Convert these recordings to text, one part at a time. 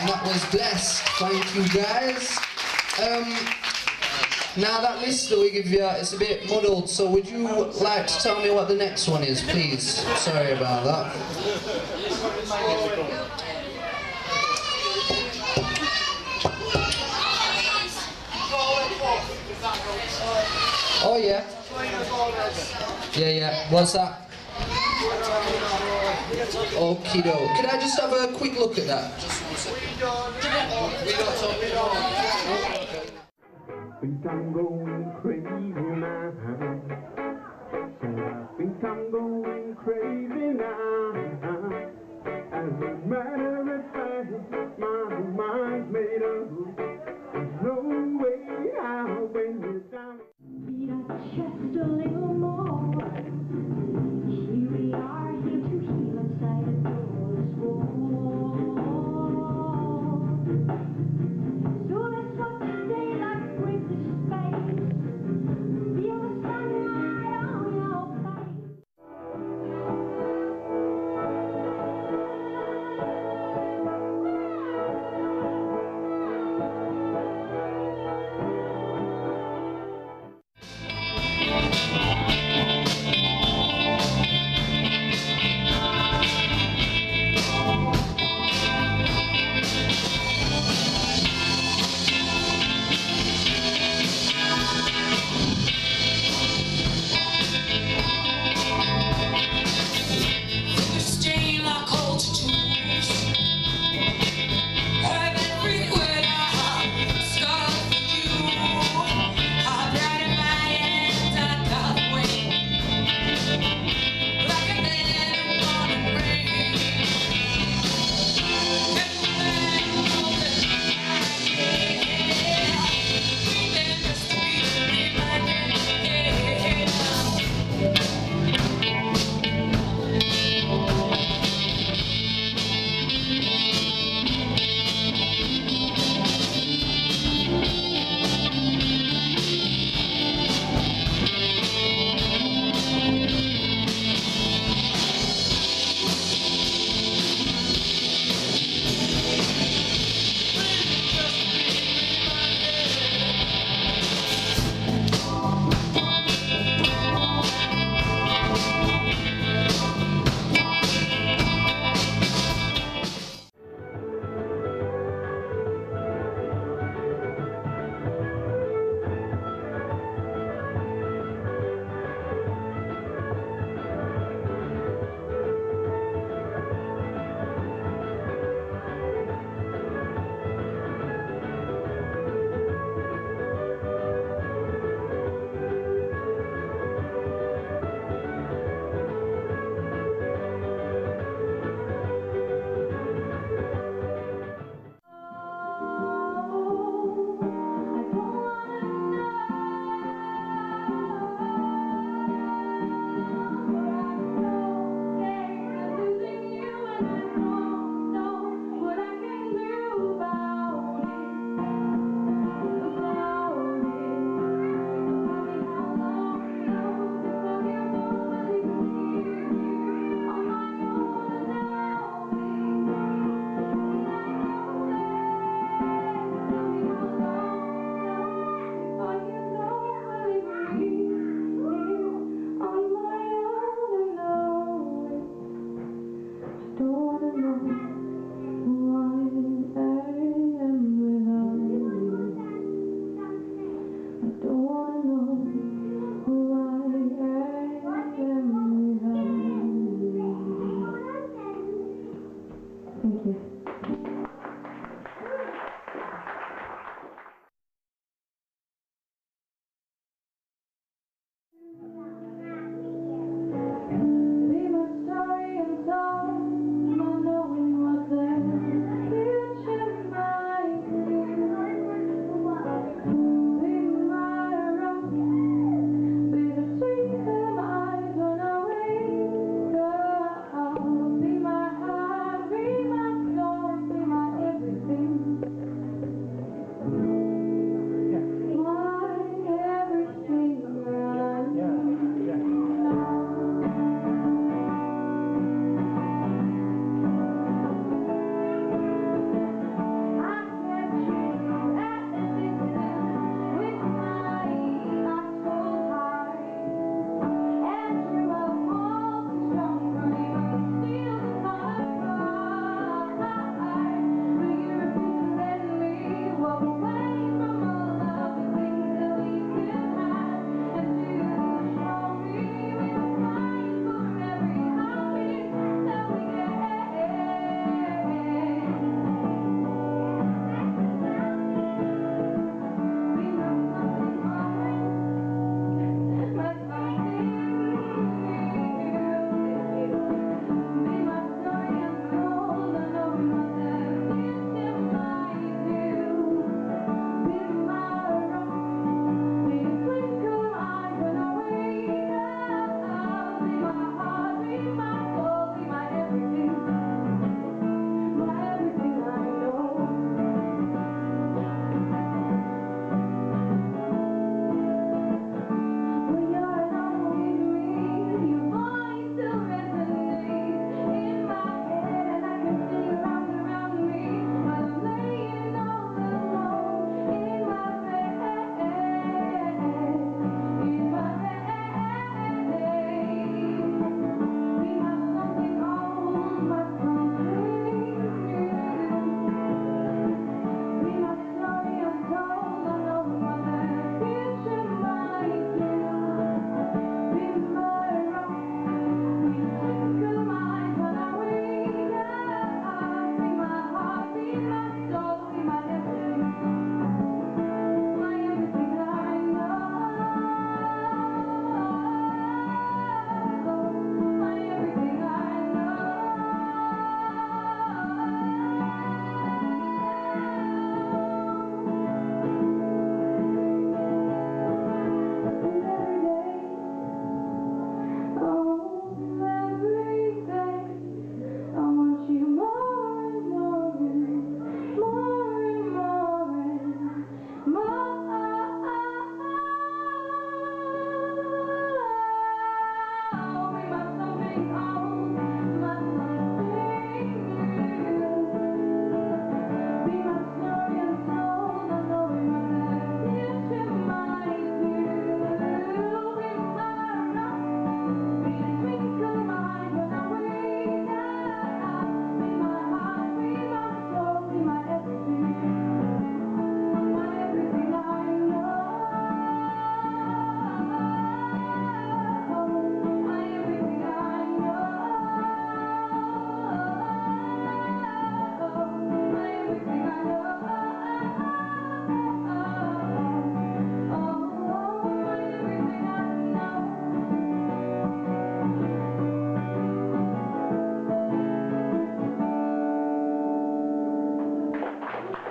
And that was Blessed. Thank you, guys. Now that list that we give you, it's a bit muddled, so would you like to tell me what the next one is, please? Sorry about that. Oh yeah. Yeah, what's that? Okie doke. Can I just have a quick look at that? Think I'm going crazy now. I think I'm going crazy now. As a matter of fact, my mind's made up. There's no way out when you're down. Beat up just a little more. Here we are, here to heal inside a doorless wall. So let's watch the daylight break the space. Feel the sunlight on your face.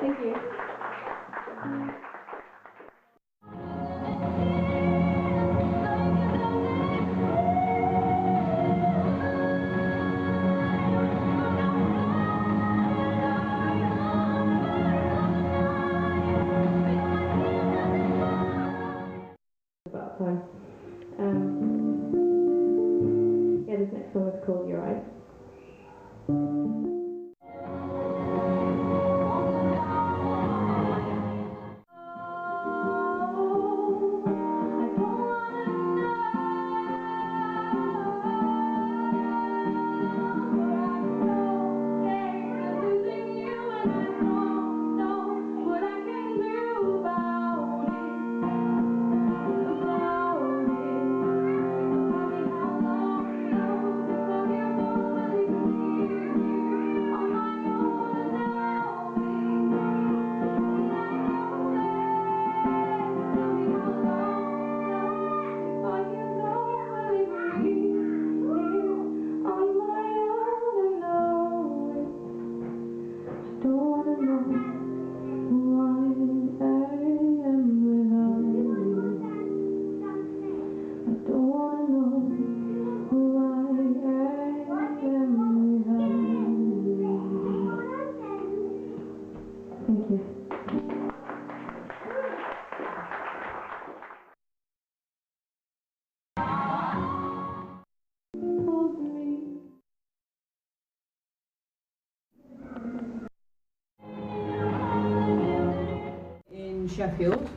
Thank you. About time. Yeah, this next song is called Your Eyes. In Sheffield,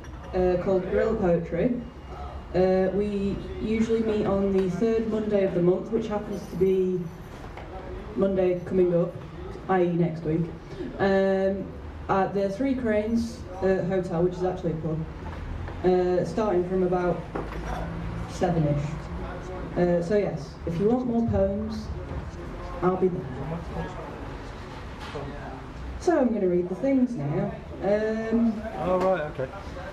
called Guerrilla Poetry. We usually meet on the third Monday of the month, which happens to be Monday coming up, i.e. next week, at the Three Cranes Hotel, which is actually a pub, starting from about 7ish. So yes, if you want more poems, I'll be there. So I'm going to read the things now. Oh right, okay.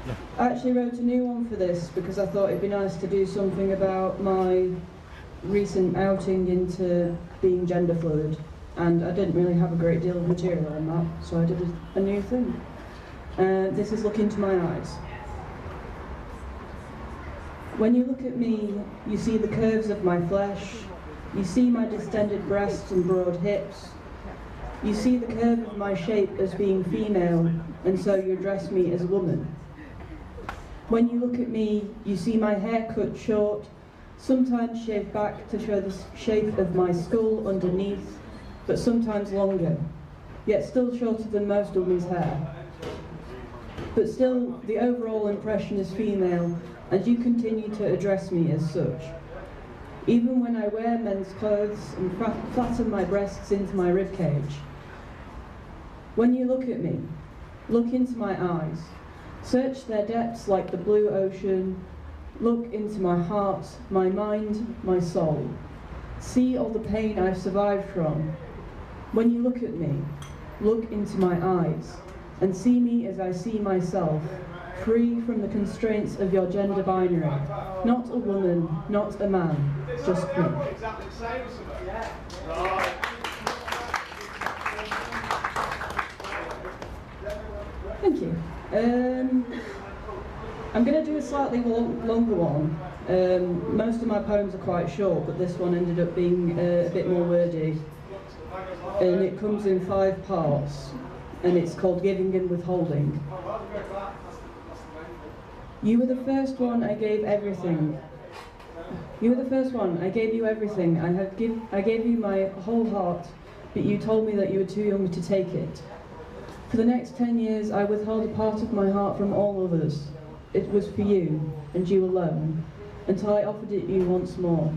Yeah. I actually wrote a new one for this because I thought it'd be nice to do something about my recent outing into being gender fluid, and I didn't really have a great deal of material on that, so I did a new thing. This is Look Into My Eyes. When you look at me, you see the curves of my flesh, you see my distended breasts and broad hips, you see the curve of my shape as being female, and so you address me as a woman. When you look at me, you see my hair cut short, sometimes shaved back to show the shape of my skull underneath, but sometimes longer, yet still shorter than most women's hair. But still, the overall impression is female, and you continue to address me as such. Even when I wear men's clothes and flatten my breasts into my ribcage. When you look at me, look into my eyes, search their depths like the blue ocean, look into my heart, my mind, my soul. See all the pain I've survived from. When you look at me, look into my eyes, and see me as I see myself, free from the constraints of your gender binary. Not a woman, not a man, just me. Thank you. I'm going to do a slightly longer one. Most of my poems are quite short, but this one ended up being a bit more wordy. And it comes in 5 parts, and it's called Giving and Withholding. You were the first one I gave everything. You were the first one, I gave you everything. I gave you my whole heart, but you told me that you were too young to take it. For the next 10 years, I withheld a part of my heart from all others. It was for you, and you alone, until I offered it you once more.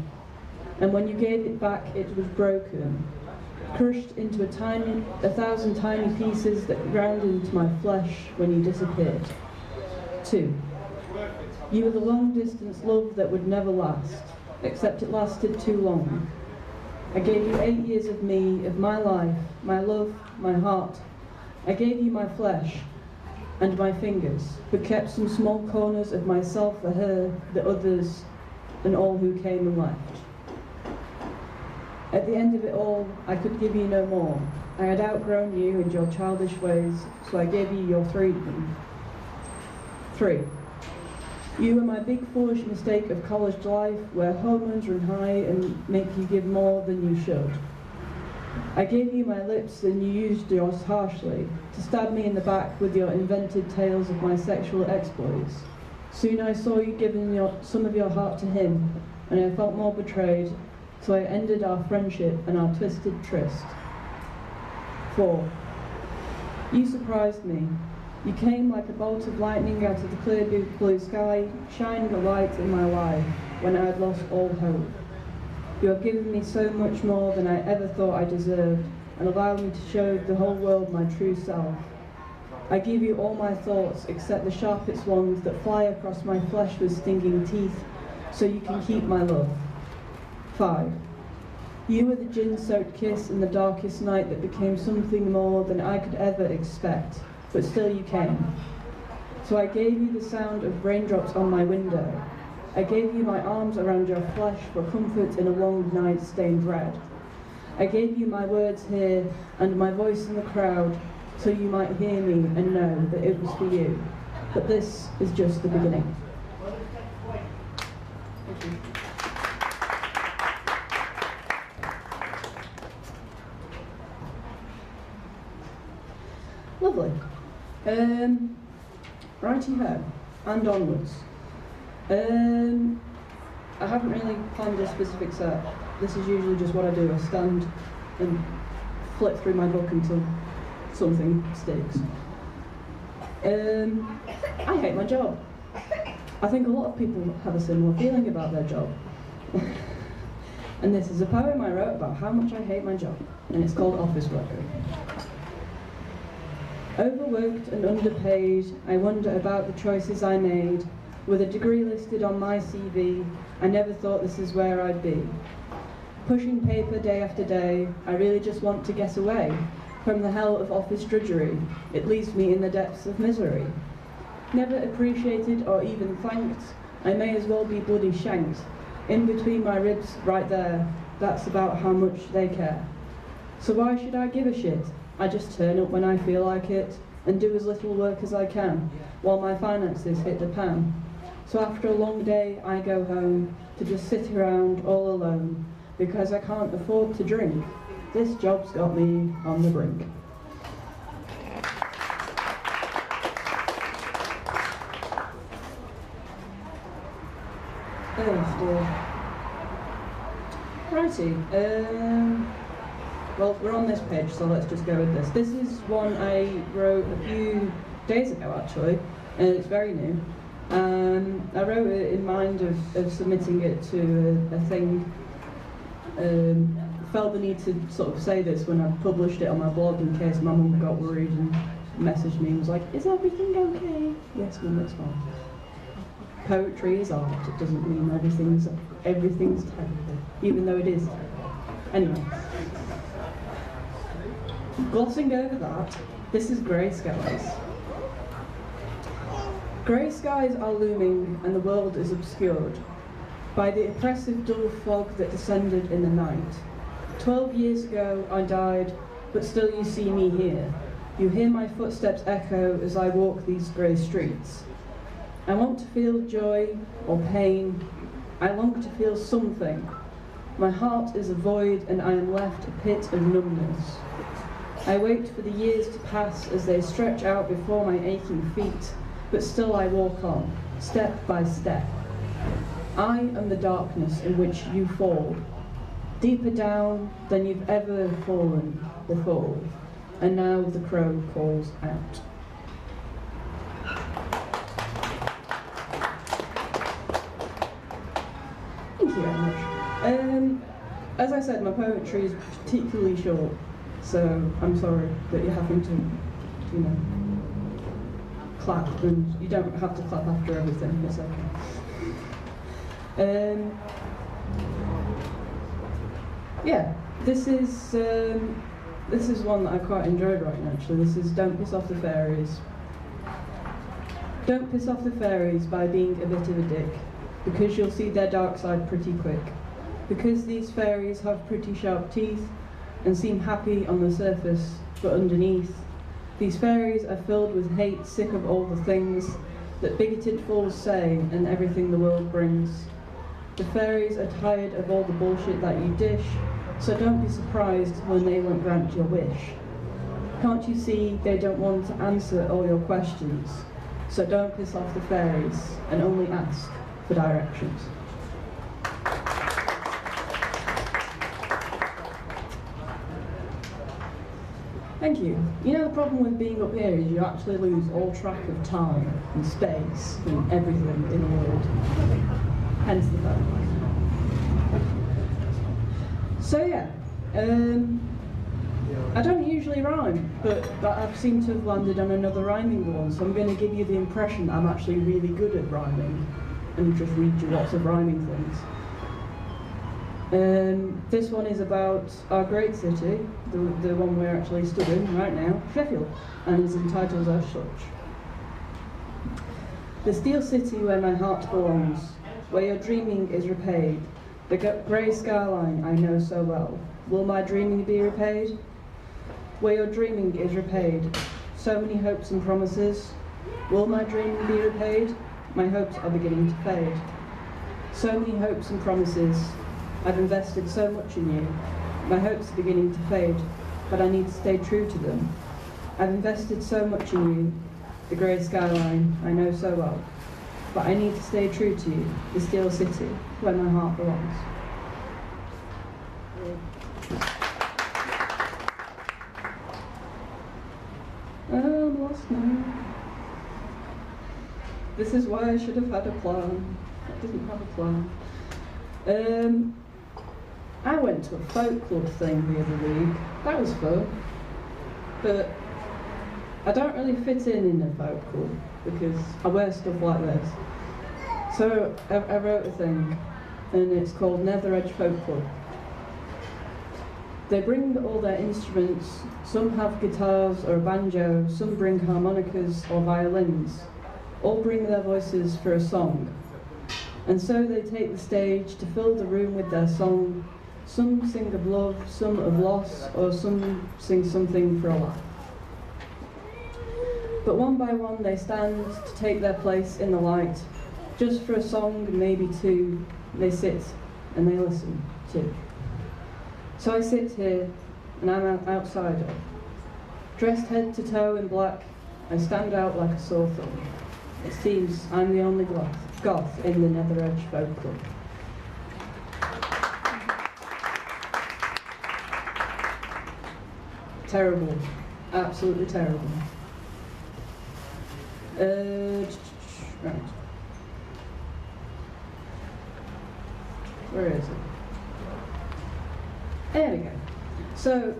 And when you gave it back, it was broken, crushed into 1,000 tiny pieces that ground into my flesh when you disappeared. 2. You were the long-distance love that would never last, except it lasted too long. I gave you 8 years of me, of my life, my love, my heart. I gave you my flesh and my fingers, but kept some small corners of myself for her, the others, and all who came and left. At the end of it all, I could give you no more. I had outgrown you and your childish ways, so I gave you your freedom. 3. You were my big foolish mistake of college life, where hormones run high and make you give more than you should. I gave you my lips and you used yours harshly, to stab me in the back with your invented tales of my sexual exploits. Soon I saw you giving some of your heart to him, and I felt more betrayed, so I ended our friendship and our twisted tryst. 4. You surprised me. You came like a bolt of lightning out of the clear blue sky, shining a light in my life when I had lost all hope. You have given me so much more than I ever thought I deserved, and allowed me to show the whole world my true self. I give you all my thoughts except the sharpest ones that fly across my flesh with stinging teeth, so you can keep my love. 5. You were the gin-soaked kiss in the darkest night that became something more than I could ever expect, but still you came. So I gave you the sound of raindrops on my window. I gave you my arms around your flesh for comfort in a long night stained red. I gave you my words here and my voice in the crowd, so you might hear me and know that it was for you. But this is just the beginning. Thank you. Lovely. Righty-ho, and onwards. I haven't really planned a specific set. This is usually just what I do. I stand and flip through my book until something sticks. I hate my job. I think a lot of people have a similar feeling about their job. And this is a poem I wrote about how much I hate my job, and it's called Office Worker. Overworked and underpaid, I wonder about the choices I made. With a degree listed on my CV, I never thought this is where I'd be. Pushing paper day after day, I really just want to get away from the hell of office drudgery. It leaves me in the depths of misery. Never appreciated or even thanked, I may as well be bloody shanked. In between my ribs, right there, that's about how much they care. So why should I give a shit? I just turn up when I feel like it, and do as little work as I can, while my finances hit the pan. So after a long day, I go home, to just sit around all alone, because I can't afford to drink. This job's got me on the brink. Oh dear. Righty, well, we're on this page, so let's just go with this. This is one I wrote a few days ago, actually, and it's very new. I wrote it in mind of submitting it to a thing. Felt the need to sort of say this when I published it on my blog in case my mum got worried and messaged me and was like, "Is everything okay?" Yes, Mum, it's fine. Poetry is art. It doesn't mean everything's terrible, even though it is terrible. Anyway. Glossing over that, this is grey skies. Grey skies are looming and the world is obscured by the oppressive dull fog that descended in the night. 12 years ago I died, but still you see me here. You hear my footsteps echo as I walk these grey streets. I want to feel joy or pain. I long to feel something. My heart is a void and I am left a pit of numbness. I wait for the years to pass as they stretch out before my aching feet, but still I walk on, step by step. I am the darkness in which you fall, deeper down than you've ever fallen before, and now the crow calls out. Thank you very much. As I said, my poetry is particularly short, so I'm sorry that you're having to, clap, and you don't have to clap after everything, it's okay. Yeah, this is one that I quite enjoyed writing actually. This is Don't Piss Off the Fairies. Don't piss off the fairies by being a bit of a dick, because you'll see their dark side pretty quick. Because these fairies have pretty sharp teeth, and seem happy on the surface, but underneath, these fairies are filled with hate, sick of all the things that bigoted fools say and everything the world brings. The fairies are tired of all the bullshit that you dish, so don't be surprised when they won't grant your wish. Can't you see they don't want to answer all your questions? So don't piss off the fairies and only ask for directions. Thank you. You know, the problem with being up here is you actually lose all track of time and space and everything in the world. Hence the phone. So yeah, I don't usually rhyme, but I seem to have landed on another rhyming one, so I'm going to give you the impression I'm actually really good at rhyming and just read you lots of rhyming things. This one is about our great city, the one we're actually stood in right now, Sheffield, and is entitled as such. The steel city where my heart belongs, where your dreaming is repaid, the grey skyline I know so well. Will my dreaming be repaid? Where your dreaming is repaid, so many hopes and promises. Will my dreaming be repaid? My hopes are beginning to fade. So many hopes and promises. I've invested so much in you. My hopes are beginning to fade, but I need to stay true to them. I've invested so much in you, the grey skyline I know so well. But I need to stay true to you, the steel city, where my heart belongs. I'm lost now. This is why I should have had a plan. I didn't have a plan. I went to a folk club thing the other week. That was fun. But I don't really fit in a folk club because I wear stuff like this. So I wrote a thing, and it's called Nether Edge Folk Club. They bring all their instruments. Some have guitars or a banjo, some bring harmonicas or violins. All bring their voices for a song. And so they take the stage to fill the room with their song. Some sing of love, some of loss, or some sing something for a laugh. But one by one they stand to take their place in the light. Just for a song, maybe two, they sit and they listen too. So I sit here, and I'm an outsider. Dressed head to toe in black, I stand out like a sore thumb. It seems I'm the only goth in the Nether Edge Folk Club. Terrible. Absolutely terrible. Right. Where is it? There we go. So,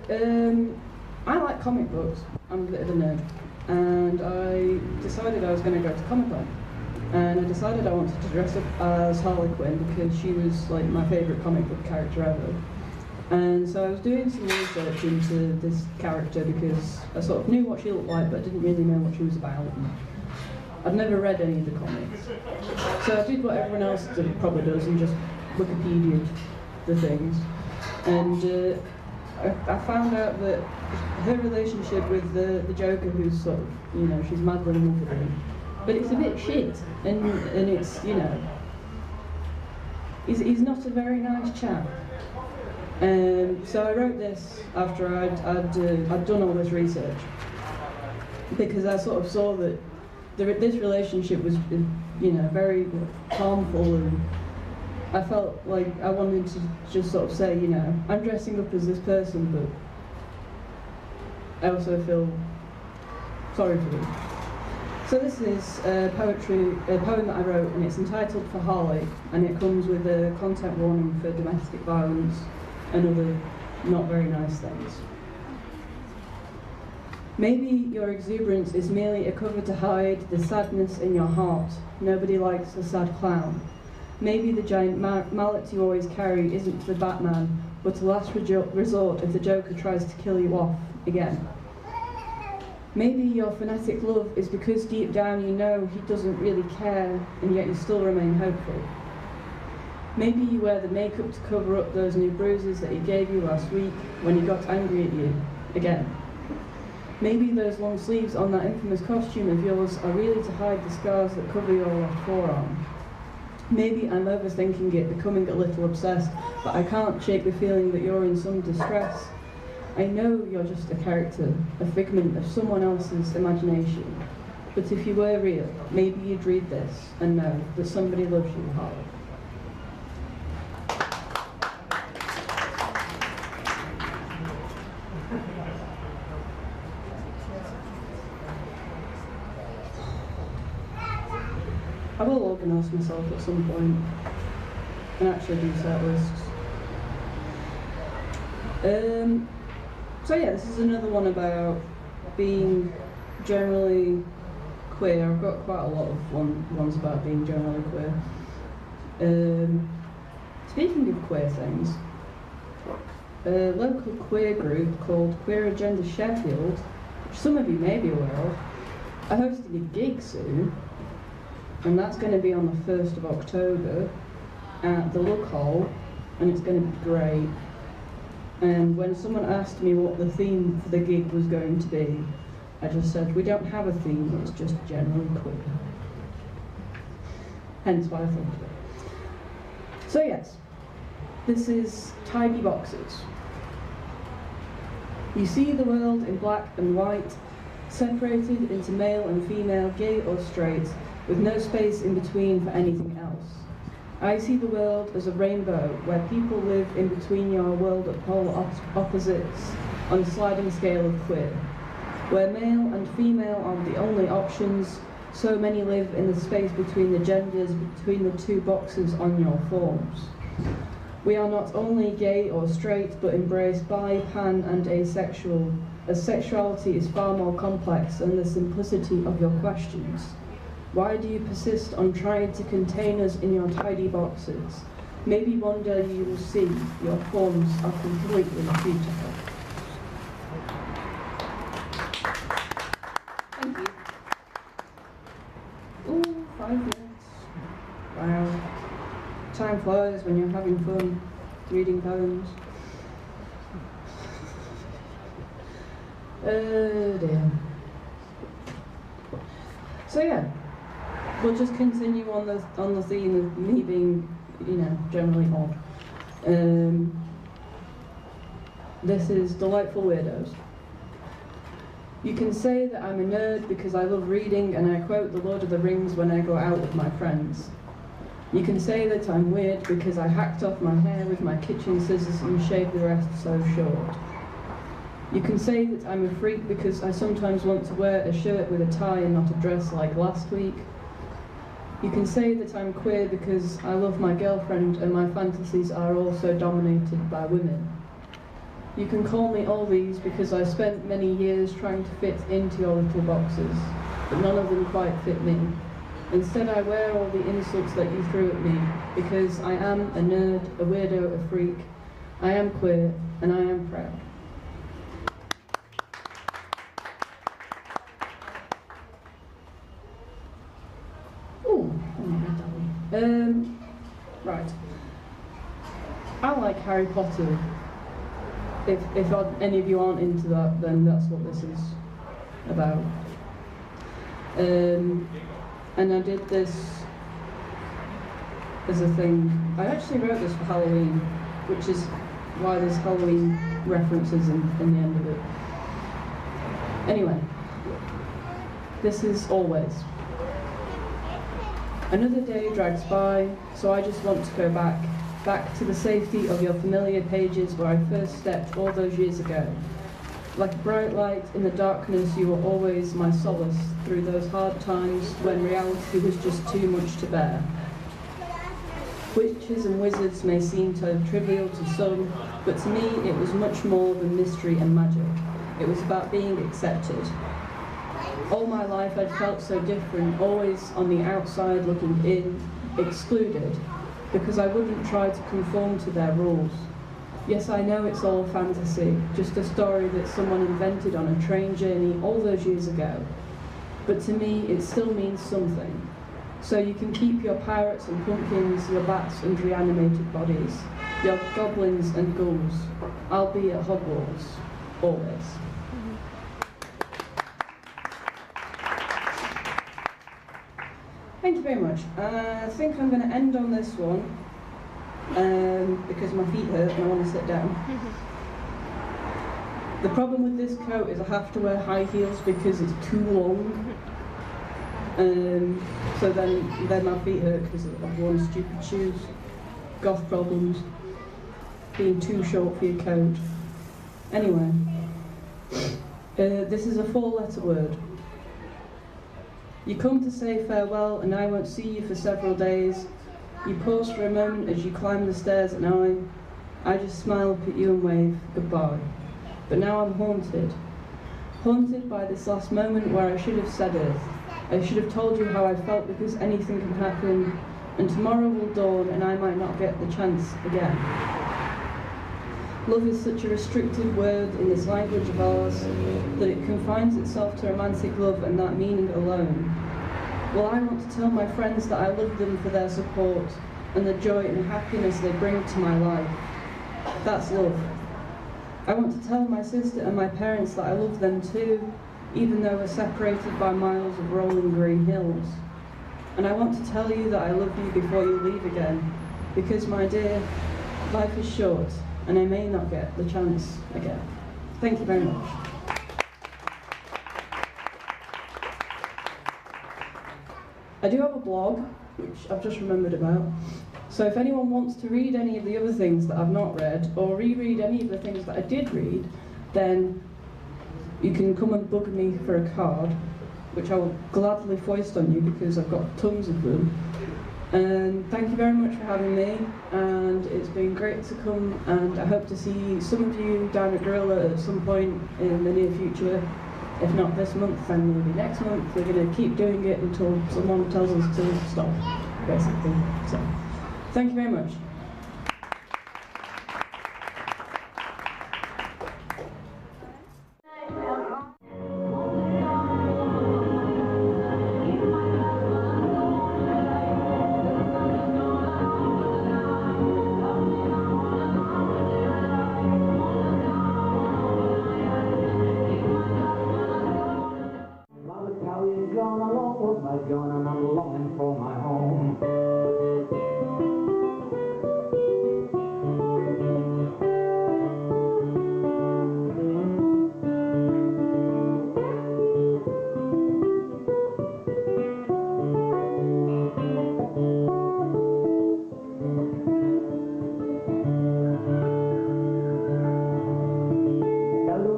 I like comic books. I'm a bit of a nerd. And I decided I was going to go to Comic-Con. And I decided I wanted to dress up as Harley Quinn because she was like my favourite comic book character ever. And so I was doing some research into this character because I sort of knew what she looked like but didn't really know what she was about. I'd never read any of the comics. So I did what everyone else probably does and just Wikipedia'd the things. And I found out that her relationship with the Joker, who's sort of, you know, she's madly in love with him, but it's a bit shit, and it's, you know, he's not a very nice chap. So I wrote this after I'd done all this research, because I sort of saw that this relationship was, you know, very harmful, and I felt like I wanted to just sort of say, you know, I'm dressing up as this person, but I also feel sorry for them. So this is a poem that I wrote, and it's entitled For Harley, and it comes with a content warning for domestic violence and other not very nice things. Maybe your exuberance is merely a cover to hide the sadness in your heart. Nobody likes a sad clown. Maybe the giant mallet you always carry isn't the Batman, but a last resort if the Joker tries to kill you off again. Maybe your fanatic love is because deep down you know he doesn't really care, and yet you still remain hopeful. Maybe you wear the makeup to cover up those new bruises that he gave you last week when he got angry at you again. Maybe those long sleeves on that infamous costume of yours are really to hide the scars that cover your left forearm. Maybe I'm overthinking it, becoming a little obsessed, but I can't shake the feeling that you're in some distress. I know you're just a character, a figment of someone else's imagination. But if you were real, maybe you'd read this and know that somebody loves you hard. I will organise myself at some point and actually do set lists. So yeah, this is another one about being generally queer. I've got quite a lot of ones about being generally queer. Speaking of queer things, a local queer group called Queer Agenda Sheffield, which some of you may be aware of, are hosting a gig soon. And that's going to be on the 1st of October at the Look Hall, and it's going to be great. And when someone asked me what the theme for the gig was going to be, I just said, we don't have a theme, it's just generally queer. Hence why I thought of it. So yes, this is Tidy Boxes. You see the world in black and white, separated into male and female, gay or straight, with no space in between for anything else. I see the world as a rainbow where people live in between your world of polar opposites on a sliding scale of queer. Where male and female are the only options, so many live in the space between the genders, between the two boxes on your forms. We are not only gay or straight, but embrace bi, pan and asexual, as sexuality is far more complex than the simplicity of your questions. Why do you persist on trying to contain us in your tidy boxes? Maybe one day you will see your forms are completely beautiful. Thank you. Ooh, 5 minutes. Wow. Time flies when you're having fun reading poems. Oh dear. So yeah. We'll just continue on the theme of me being, generally odd. This is Delightful Weirdos. You can say that I'm a nerd because I love reading and I quote The Lord of the Rings when I go out with my friends. You can say that I'm weird because I hacked off my hair with my kitchen scissors and shaved the rest so short. You can say that I'm a freak because I sometimes want to wear a shirt with a tie and not a dress like last week. You can say that I'm queer because I love my girlfriend and my fantasies are also dominated by women. You can call me all these because I spent many years trying to fit into your little boxes, but none of them quite fit me. Instead, I wear all the insults that you threw at me because I am a nerd, a weirdo, a freak. I am queer and I am proud. Right. I like Harry Potter. If any of you aren't into that, then that's what this is about. And I did this as a thing. I actually wrote this for Halloween, which is why there's Halloween references in the end of it. Anyway, this is Always. Another day drags by, so I just want to go back to the safety of your familiar pages where I first stepped all those years ago. Like a bright light in the darkness, you were always my solace through those hard times when reality was just too much to bear. Witches and wizards may seem so trivial to some, but to me it was much more than mystery and magic. It was about being accepted. All my life I'd felt so different, always on the outside looking in, excluded, because I wouldn't try to conform to their rules. Yes, I know it's all fantasy, just a story that someone invented on a train journey all those years ago. But to me, it still means something. So you can keep your pirates and pumpkins, your bats and reanimated bodies, your goblins and ghouls. I'll be at Hogwarts, always. Thank you very much. I think I'm going to end on this one because my feet hurt and I want to sit down. The problem with this coat is I have to wear high heels because it's too long. So then my feet hurt because I've worn stupid shoes. Goth problems. Being too short for your coat. Anyway, this is a 4-letter word. You come to say farewell and I won't see you for several days. You pause for a moment as you climb the stairs and I just smile up at you and wave goodbye. But now I'm haunted. Haunted by this last moment where I should have said it. I should have told you how I felt because anything can happen and tomorrow will dawn and I might not get the chance again. Love is such a restricted word in this language of ours that it confines itself to romantic love and that meaning alone. Well, I want to tell my friends that I love them for their support and the joy and happiness they bring to my life. That's love. I want to tell my sister and my parents that I love them too, even though we're separated by miles of rolling green hills. And I want to tell you that I love you before you leave again, because my dear, life is short and I may not get the chance again. Thank you very much. I do have a blog, which I've just remembered about. So if anyone wants to read any of the other things that I've not read, or reread any of the things that I did read, then you can come and bug me for a card, which I will gladly foist on you because I've got tons of them. And thank you very much for having me, and it's been great to come, and I hope to see some of you down at Gorilla at some point in the near future. If not this month, then maybe next month. We're going to keep doing it until someone tells us to stop, basically. So, thank you very much. I'm longing for my home.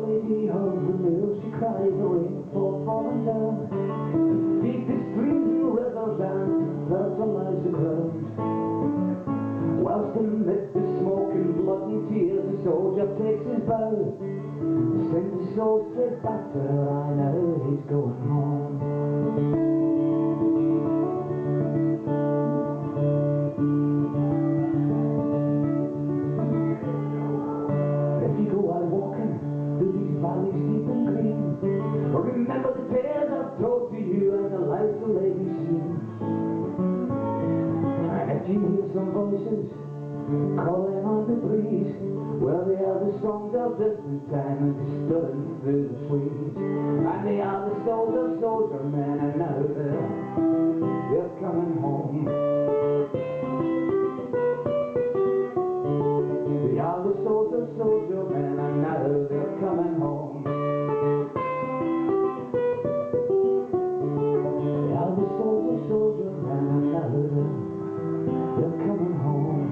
Lady of the mill, she cries away for falling down. Deepest dreams and rivers and fertilize the ground. Whilst amid the smoke and blood and tears, the soldier takes his bow. Sends his soul straight back to her, I know he's going home. Valleys deep and green. Remember the tales I've told to you and the lights the lady seen. And if you hear some voices calling on the breeze, well, they are the songs of distant time and distilling through the trees. And they are the souls of soldier men, and now they're coming home. They are the souls of soldier men, and now they're coming home. They are the souls of soldier men, and now they're coming home.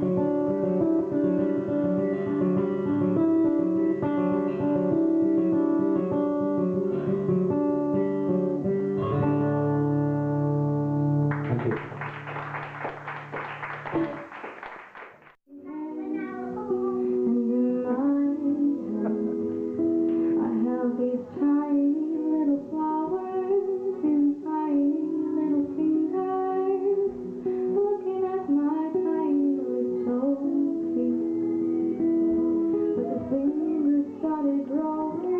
Thank you. Started growing.